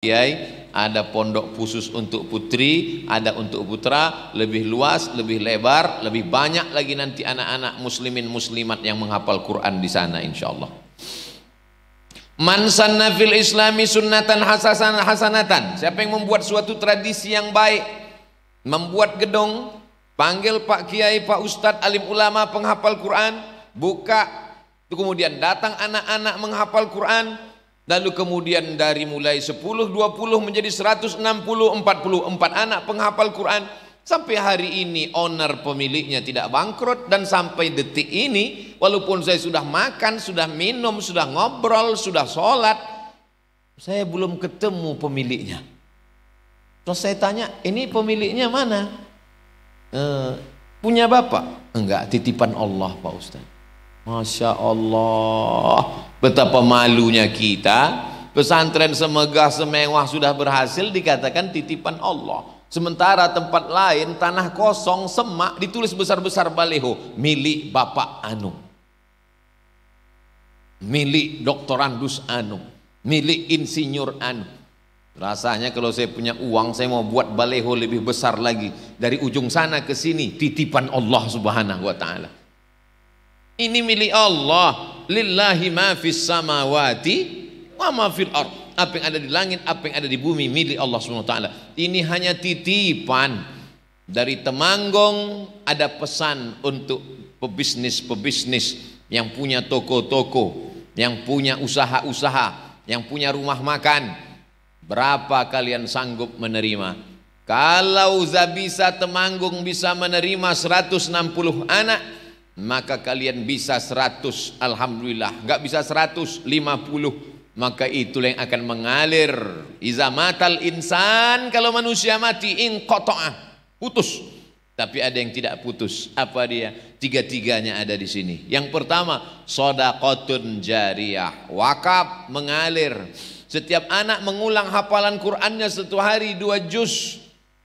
Kiai, ada pondok khusus untuk putri, ada untuk putra, lebih luas, lebih lebar, lebih banyak lagi nanti anak-anak muslimin muslimat yang menghafal Quran di sana insyaallah. Man sanna fil islami sunnatan hasanatan. Siapa yang membuat suatu tradisi yang baik, membuat gedung, panggil Pak Kiai, Pak Ustadz, alim ulama, penghafal Quran, buka, kemudian datang anak-anak menghafal Quran, lalu kemudian dari mulai 10, 20 menjadi 160, 44 anak penghafal Quran, sampai hari ini owner pemiliknya tidak bangkrut, dan sampai detik ini walaupun saya sudah makan, sudah minum, sudah ngobrol, sudah sholat, saya belum ketemu pemiliknya. Terus saya tanya, ini pemiliknya mana? Punya bapak? Enggak, titipan Allah Pak Ustaz. Masya Allah, betapa malunya kita. Pesantren semegah semewah sudah berhasil dikatakan titipan Allah, sementara tempat lain tanah kosong semak ditulis besar-besar baleho, milik Bapak Anu, milik doktorandus Anu, milik insinyur Anu. Rasanya kalau saya punya uang, saya mau buat baleho lebih besar lagi, dari ujung sana ke sini titipan Allah subhanahu wa ta'ala. Ini milik Allah. Lillahi ma fis samawati wa ma fil ard. Apa yang ada di langit, apa yang ada di bumi, milik Allah Subhanahu wa taala. Ini hanya titipan. Dari Temanggung ada pesan untuk pebisnis-pebisnis yang punya toko-toko, yang punya usaha-usaha, yang punya rumah makan. Berapa kalian sanggup menerima? Kalau Zabisa Temanggung bisa menerima 160 anak, maka kalian bisa 100, alhamdulillah. Enggak bisa 150, maka itulah yang akan mengalir. Iza matal insan, kalau manusia mati, inqata'ah, putus. Tapi ada yang tidak putus. Apa dia? Tiga-tiganya ada di sini. Yang pertama, shadaqatun jariyah, wakaf, mengalir. Setiap anak mengulang hafalan Qur'annya satu hari 2 juz.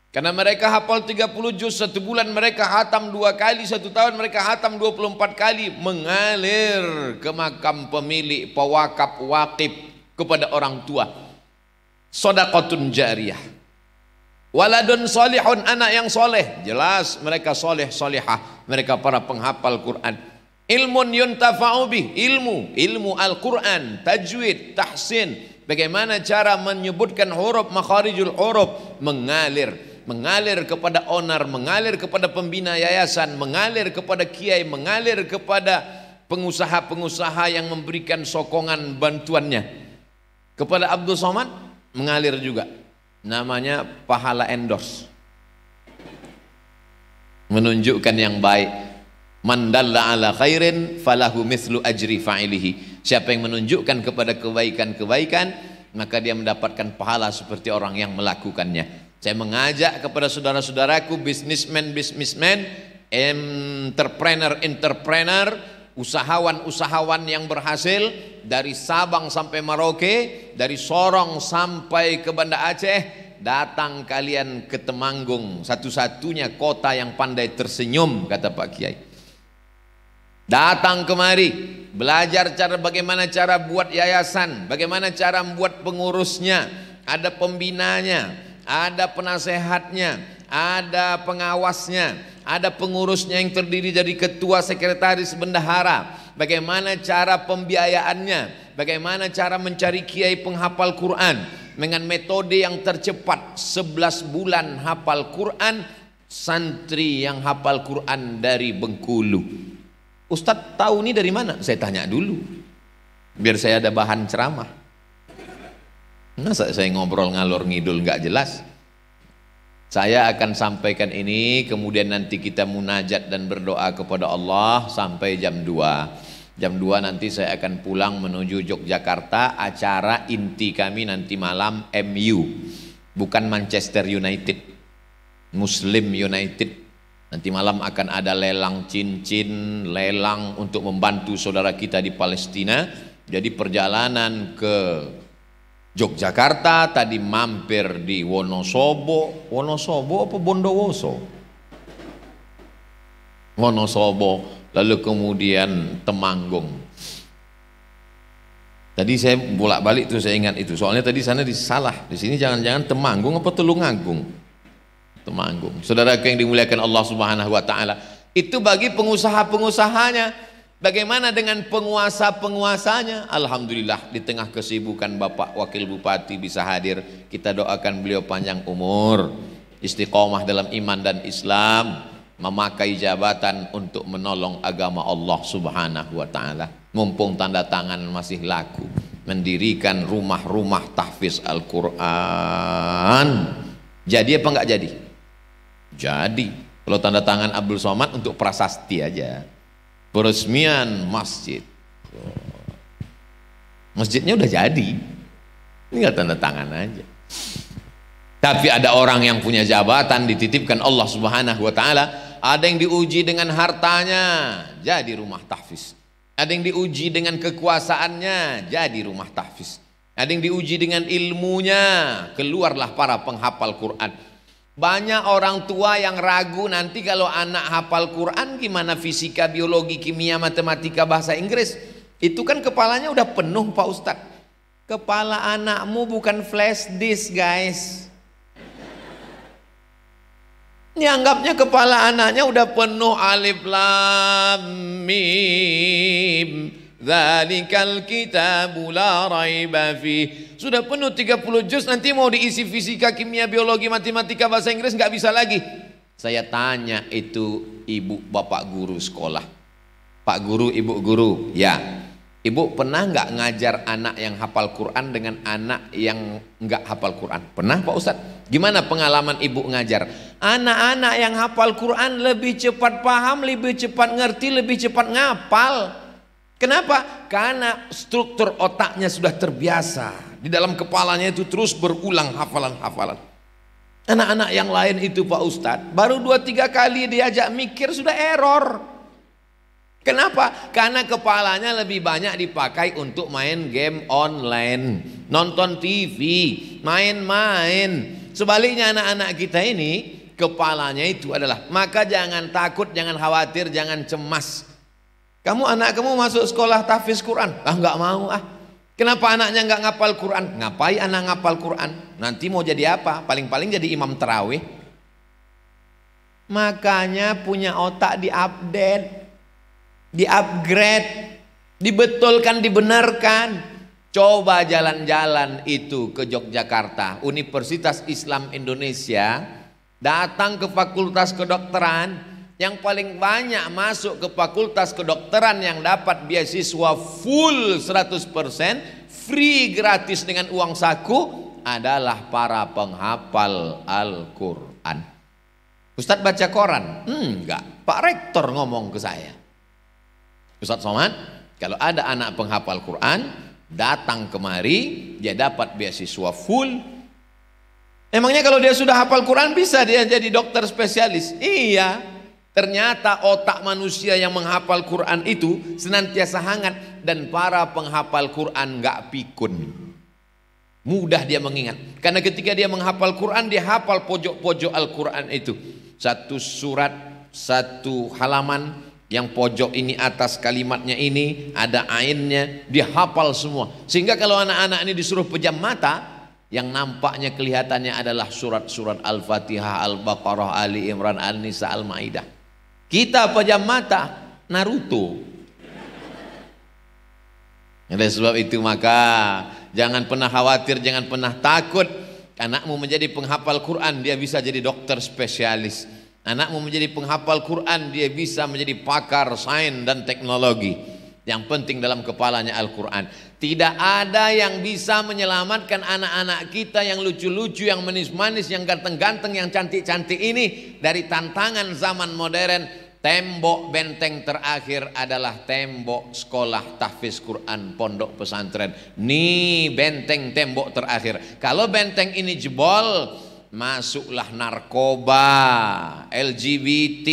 Karena mereka hafal 30 juz, 1 bulan mereka hatam 2 kali, 1 tahun mereka hatam 24 kali, mengalir ke makam pemilik, pewakaf, wakif, kepada orang tua. Shadaqatun jariyah. Waladun solihun, anak yang soleh, jelas mereka soleh solihah, mereka para penghafal Quran. Ilmun yuntafa'u bih, ilmu Al-Quran, tajwid, tahsin, bagaimana cara menyebutkan huruf, makharijul huruf, mengalir kepada owner, mengalir kepada pembina yayasan, mengalir kepada kiai, mengalir kepada pengusaha-pengusaha yang memberikan sokongan bantuannya. Kepada Abdul Somad mengalir juga, namanya pahala endorse, menunjukkan yang baik. Man dalla ala khairin falahu mithlu ajri fa'ilihi. Siapa yang menunjukkan kepada kebaikan-kebaikan, maka dia mendapatkan pahala seperti orang yang melakukannya. Saya mengajak kepada saudara-saudaraku, bisnismen, entrepreneur, usahawan yang berhasil, dari Sabang sampai Merauke, dari Sorong sampai ke Banda Aceh, datang kalian ke Temanggung, satu-satunya kota yang pandai tersenyum, kata Pak Kiai. Datang kemari, belajar bagaimana cara buat yayasan, bagaimana cara membuat pengurusnya, ada pembinanya, ada penasehatnya, ada pengawasnya, ada pengurusnya yang terdiri dari ketua, sekretaris, bendahara. Bagaimana cara pembiayaannya, bagaimana cara mencari kiai penghafal Quran dengan metode yang tercepat. 11 bulan hafal Quran, santri yang hafal Quran dari Bengkulu. Ustadz tahu ini dari mana? Saya tanya dulu, biar saya ada bahan ceramah. Masa saya ngobrol ngalor ngidul nggak jelas? Saya akan sampaikan ini, kemudian nanti kita munajat dan berdoa kepada Allah sampai jam 2. Jam 2 nanti saya akan pulang menuju Yogyakarta. Acara inti kami nanti malam MU, bukan Manchester United, Muslim United. Nanti malam akan ada lelang cincin, lelang untuk membantu saudara kita di Palestina. Jadi perjalanan ke Yogyakarta tadi mampir di Wonosobo apa Bondowoso? Wonosobo, lalu kemudian Temanggung. Tadi saya bolak-balik tuh saya ingat itu. Soalnya tadi sana disalah. Di sini jangan-jangan Temanggung apa Tulungagung? Temanggung. Saudara yang dimuliakan Allah Subhanahu wa taala. Itu bagi pengusaha-pengusahanya. Bagaimana dengan penguasa-penguasanya? Alhamdulillah di tengah kesibukan Bapak Wakil Bupati bisa hadir. Kita doakan beliau panjang umur, istiqomah dalam iman dan Islam, memakai jabatan untuk menolong agama Allah Subhanahu wa taala. Mumpung tanda tangan masih laku, mendirikan rumah-rumah tahfiz Al-Quran. Jadi apa enggak jadi? Jadi. Kalau tanda tangan Abdul Somad untuk prasasti aja. Peresmian masjid. Masjidnya udah jadi. Tinggal tanda tangan aja. Tapi ada orang yang punya jabatan dititipkan Allah Subhanahu wa taala, ada yang diuji dengan hartanya, jadi rumah tahfiz. Ada yang diuji dengan kekuasaannya, jadi rumah tahfiz. Ada yang diuji dengan ilmunya, keluarlah para penghafal Quran. Banyak orang tua yang ragu nanti kalau anak hafal Quran gimana fisika, biologi, kimia, matematika, bahasa Inggris. Itu kan kepalanya udah penuh Pak Ustadz. Kepala anakmu bukan flash disk guys. Dianggapnya kepala anaknya udah penuh alif lam mim. Dzalikal kitabu la raiba fi. Sudah penuh 30 juz, nanti mau diisi fisika, kimia, biologi, matematika, bahasa Inggris nggak bisa lagi. Saya tanya itu ibu bapak guru sekolah. Pak guru, ibu guru, ya. Ibu pernah nggak ngajar anak yang hafal Quran dengan anak yang nggak hafal Quran? Pernah Pak Ustadz? Gimana pengalaman ibu ngajar? Anak-anak yang hafal Quran lebih cepat paham, lebih cepat ngerti, lebih cepat ngapal. Kenapa? Karena struktur otaknya sudah terbiasa. Di dalam kepalanya itu terus berulang hafalan-hafalan. Anak-anak yang lain itu Pak Ustadz, baru 2-3 kali diajak mikir sudah error. Kenapa? Karena kepalanya lebih banyak dipakai untuk main game online, nonton TV, main-main. Sebaliknya anak-anak kita ini, kepalanya itu adalah, maka jangan takut, jangan khawatir, jangan cemas. Kamu anak kamu masuk sekolah tahfiz Quran? Ah nggak mau ah. Kenapa anaknya nggak ngapal Quran? Ngapain anak ngapal Quran? Nanti mau jadi apa? Paling-paling jadi imam terawih. Makanya punya otak diupdate, diupgrade, dibetulkan, dibenarkan. Coba jalan-jalan itu ke Yogyakarta, Universitas Islam Indonesia, datang ke Fakultas Kedokteran. Yang paling banyak masuk ke fakultas kedokteran yang dapat beasiswa full 100% free gratis dengan uang saku adalah para penghafal Al-Quran. Ustadz baca koran? Enggak, Pak Rektor ngomong ke saya, Ustadz Somad, kalau ada anak penghafal Quran datang kemari dia dapat beasiswa full. Emangnya kalau dia sudah hafal Quran bisa dia jadi dokter spesialis? Iya. Ternyata otak manusia yang menghafal Quran itu senantiasa hangat, dan para penghafal Quran nggak pikun. Mudah dia mengingat. Karena ketika dia menghafal Quran, dia hafal pojok-pojok Al-Quran itu. Satu surat, satu halaman, yang pojok ini atas kalimatnya ini ada ainnya, dia hafal semua. Sehingga kalau anak-anak ini disuruh pejam mata, yang nampaknya kelihatannya adalah surat-surat Al-Fatihah, Al-Baqarah, Ali Imran, An-Nisa, Al-Maidah. Kita pejam mata Naruto. Oleh sebab itu maka jangan pernah khawatir, jangan pernah takut. Anakmu menjadi penghafal Quran, dia bisa jadi dokter spesialis. Anakmu menjadi penghafal Quran, dia bisa menjadi pakar sains dan teknologi. Yang penting dalam kepalanya Al-Quran. Tidak ada yang bisa menyelamatkan anak-anak kita yang lucu-lucu, yang manis-manis, yang ganteng-ganteng, yang cantik-cantik ini dari tantangan zaman modern. Tembok benteng terakhir adalah tembok sekolah tahfiz Quran pondok pesantren. Nih benteng tembok terakhir. Kalau benteng ini jebol, masuklah narkoba, LGBT,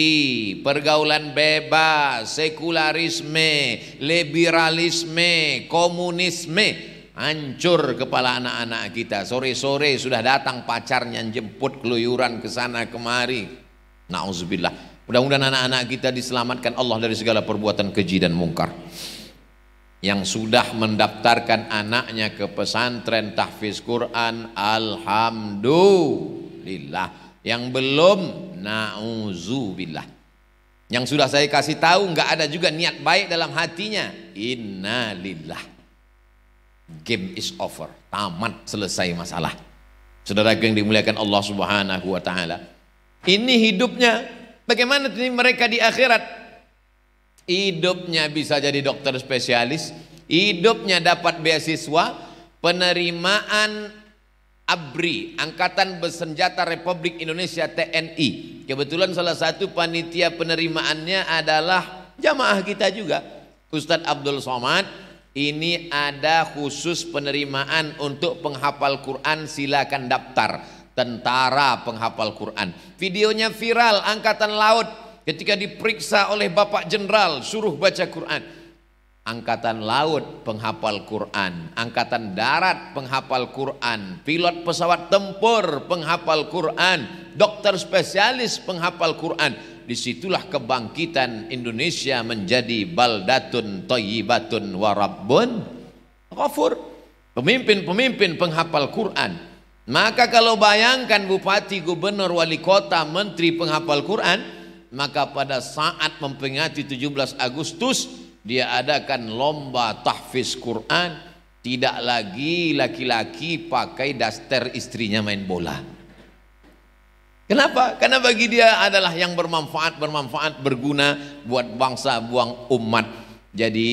pergaulan bebas, sekularisme, liberalisme, komunisme. Hancur kepala anak-anak kita. Sore-sore sudah datang pacarnya jemput keluyuran ke sana kemari. Nauzubillah. Mudah-mudahan anak-anak kita diselamatkan Allah dari segala perbuatan keji dan mungkar. Yang sudah mendaftarkan anaknya ke pesantren tahfiz Quran, alhamdulillah. Yang belum, na'udzubillah. Yang sudah saya kasih tahu nggak ada juga niat baik dalam hatinya, innalillah. Game is over, tamat, selesai masalah. Saudara yang dimuliakan Allah Subhanahu wa taala. Ini hidupnya, bagaimana mereka di akhirat? Hidupnya bisa jadi dokter spesialis, hidupnya dapat beasiswa, penerimaan ABRI, Angkatan Bersenjata Republik Indonesia TNI. Kebetulan salah satu panitia penerimaannya adalah jamaah kita juga, Ustadz Abdul Somad. Ini ada khusus penerimaan untuk penghafal Quran, silakan daftar. Tentara penghafal Quran. Videonya viral, Angkatan Laut ketika diperiksa oleh Bapak Jenderal suruh baca Quran. Angkatan Laut penghafal Quran, Angkatan Darat penghafal Quran, pilot pesawat tempur penghafal Quran, dokter spesialis penghafal Quran. Disitulah kebangkitan Indonesia menjadi baldatun thayyibatun wa rabbun ghafur. Pemimpin-pemimpin penghafal Quran. Maka kalau bayangkan bupati, gubernur, wali kota, menteri penghafal Quran, maka pada saat memperingati 17 Agustus dia adakan lomba tahfiz Quran. Tidak lagi laki-laki pakai daster istrinya main bola. Kenapa? Karena bagi dia adalah yang bermanfaat, berguna buat bangsa, buang umat. Jadi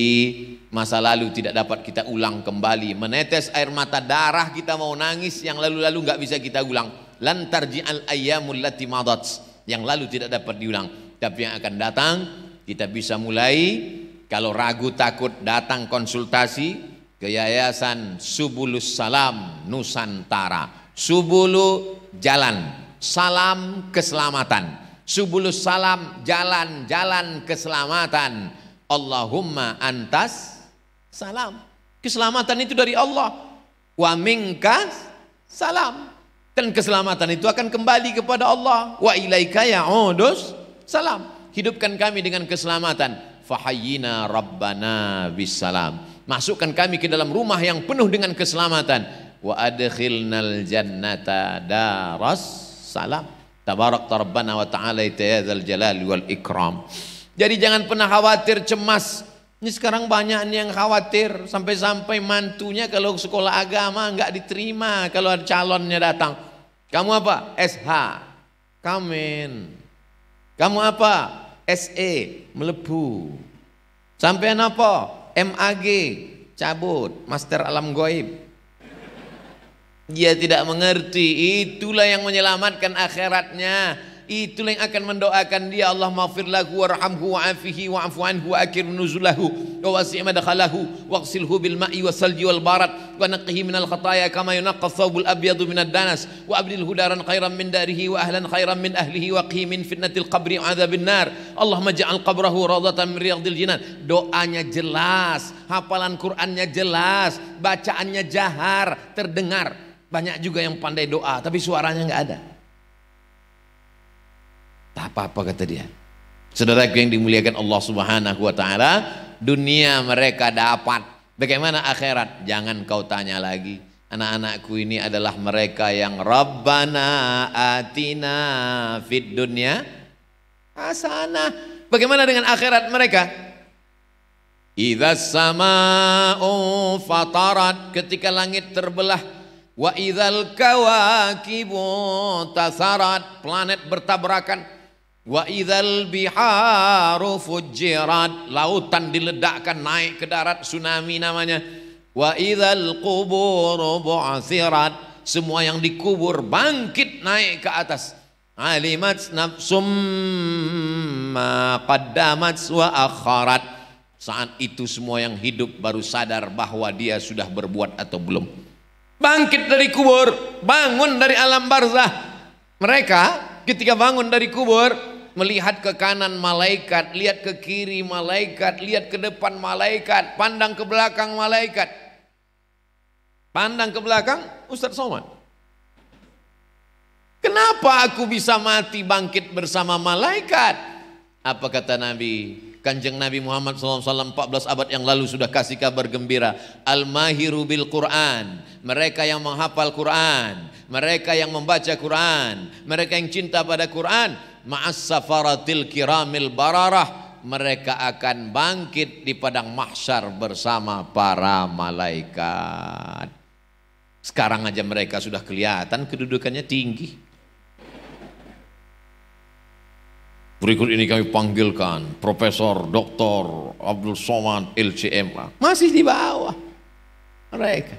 masa lalu tidak dapat kita ulang kembali. Menetes air mata darah kita mau nangis, yang lalu-lalu nggak bisa kita ulang. Lan tarji'al ayyamul lati madat. Yang lalu tidak dapat diulang, tapi yang akan datang kita bisa mulai. Kalau ragu takut, datang konsultasi ke Yayasan Subulus Salam Nusantara. Subulu jalan, salam keselamatan. Subulus Salam, jalan keselamatan. Allahumma antas salam. Keselamatan itu dari Allah. Wa minkas salam. Dan keselamatan itu akan kembali kepada Allah. Wa ilaika ya'udus salam. Hidupkan kami dengan keselamatan. Fahayyina rabbana bisalam. Masukkan kami ke dalam rumah yang penuh dengan keselamatan. Wa adkhilnal jannata daras salam. Tabarak rabbana wa ta'ala itayadzal jalali wal ikram. Jadi jangan pernah khawatir, cemas. Ini sekarang banyak yang khawatir. Sampai-sampai mantunya kalau sekolah agama nggak diterima kalau ada calonnya datang. Kamu apa? SH, Kamen. Kamu apa? SE, melebu. Sampean apa? MAG, cabut, Master Alam Gaib. Dia tidak mengerti, itulah yang menyelamatkan akhiratnya. Itulah yang akan mendoakan dia, Allah maghfir lahu warhamhu wa'afihi wa'afu anhu wa akrim nuzulahu wa wasi' madkhalahu waghsilhu bil ma'i wasalji wal barat wa naqqihi minal khataaya kama yunqqa thawbul abyadu minad danas wa abdilhu daran khairan min darihi wa ahlan khairan min ahlihi wa qhi min fitnatil qabri wa adzabin nar. Allahumma ja'al qabrahu rawdatan min riyadil jinan. Doanya jelas, hafalan Qur'annya jelas, bacaannya jahar, terdengar. Banyak juga yang pandai doa tapi suaranya enggak ada. Apa-apa kata dia. Saudaraku yang dimuliakan Allah Subhanahu wa taala, dunia mereka dapat. Bagaimana akhirat? Jangan kau tanya lagi. Anak-anakku ini adalah mereka yang Rabbana atina fid dunya hasanah. Bagaimana dengan akhirat mereka? Idzas samaa'u fatarat, ketika langit terbelah. Wa idzal kawakibu tasarat, planet bertabrakan. Wa idzal biharu fujirat, lautan diledakkan naik ke darat, tsunami namanya. Wa idzal quburu bu'athirat, semua yang dikubur bangkit naik ke atas. Alimat nafsum ma qaddamat wa akharat. Saat itu semua yang hidup baru sadar bahwa dia sudah berbuat atau belum. Bangkit dari kubur, bangun dari alam barzah. Mereka ketika bangun dari kubur, melihat ke kanan malaikat, lihat ke kiri malaikat, lihat ke depan malaikat, pandang ke belakang malaikat. Pandang ke belakang, Ustadz Somad. Kenapa aku bisa mati bangkit bersama malaikat? Apa kata Nabi? Kanjeng Nabi Muhammad SAW 14 abad yang lalu sudah kasih kabar gembira. Al-mahiru bil Quran, mereka yang menghafal Quran, mereka yang membaca Quran, mereka yang cinta pada Quran, ma'as safaratil kiramil bararah, mereka akan bangkit di padang mahsyar bersama para malaikat. Sekarang aja mereka sudah kelihatan kedudukannya tinggi. Berikut ini kami panggilkan Profesor Dr. Abdul Somad LCMA. Masih di bawah mereka.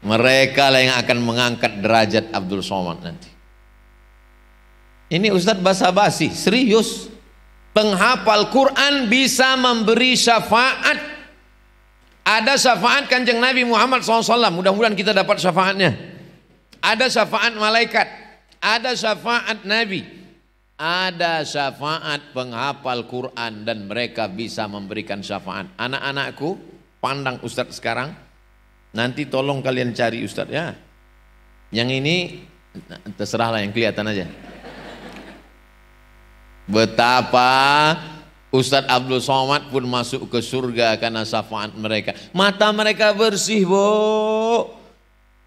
Mereka lah yang akan mengangkat derajat Abdul Somad nanti. Ini Ustadz basa-basi, serius. Penghafal Quran bisa memberi syafaat. Ada syafaat Kanjeng Nabi Muhammad SAW. Mudah-mudahan kita dapat syafaatnya. Ada syafaat malaikat. Ada syafaat Nabi. Ada syafaat penghafal Quran dan mereka bisa memberikan syafaat. Anak-anakku, pandang Ustadz sekarang. Nanti tolong kalian cari Ustadz ya. Yang ini terserahlah, yang kelihatan aja. Betapa Ustadz Abdul Somad pun masuk ke surga karena syafaat mereka. Mata mereka bersih, Bu.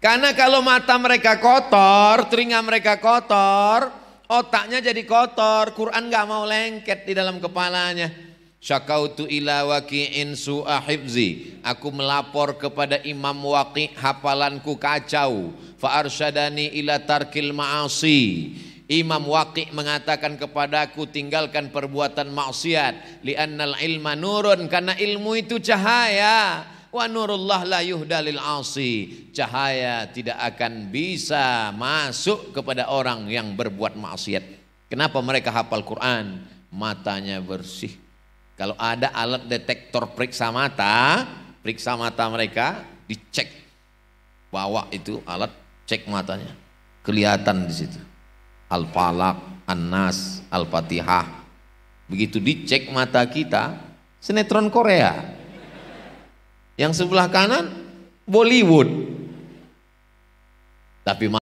Karena kalau mata mereka kotor, telinga mereka kotor, otaknya jadi kotor, Quran gak mau lengket di dalam kepalanya. Syakautu ila waqi'in su'a hifzi, aku melapor kepada Imam Waqi' hafalanku kacau. Fa arsyadani ila tarkil ma'asi, Imam Waqi' mengatakan kepadaku tinggalkan perbuatan maksiat. Li'annal ilma nurun, karena ilmu itu cahaya. Wa nurullah la yuhda lil asi, cahaya tidak akan bisa masuk kepada orang yang berbuat maksiat. Kenapa mereka hafal Quran? Matanya bersih. Kalau ada alat detektor periksa mata mereka dicek, bawa itu alat cek matanya, kelihatan di situ. Al-Falaq, An-Nas, Al-Fatihah. Begitu dicek mata kita, sinetron Korea. Yang sebelah kanan Bollywood. Tapi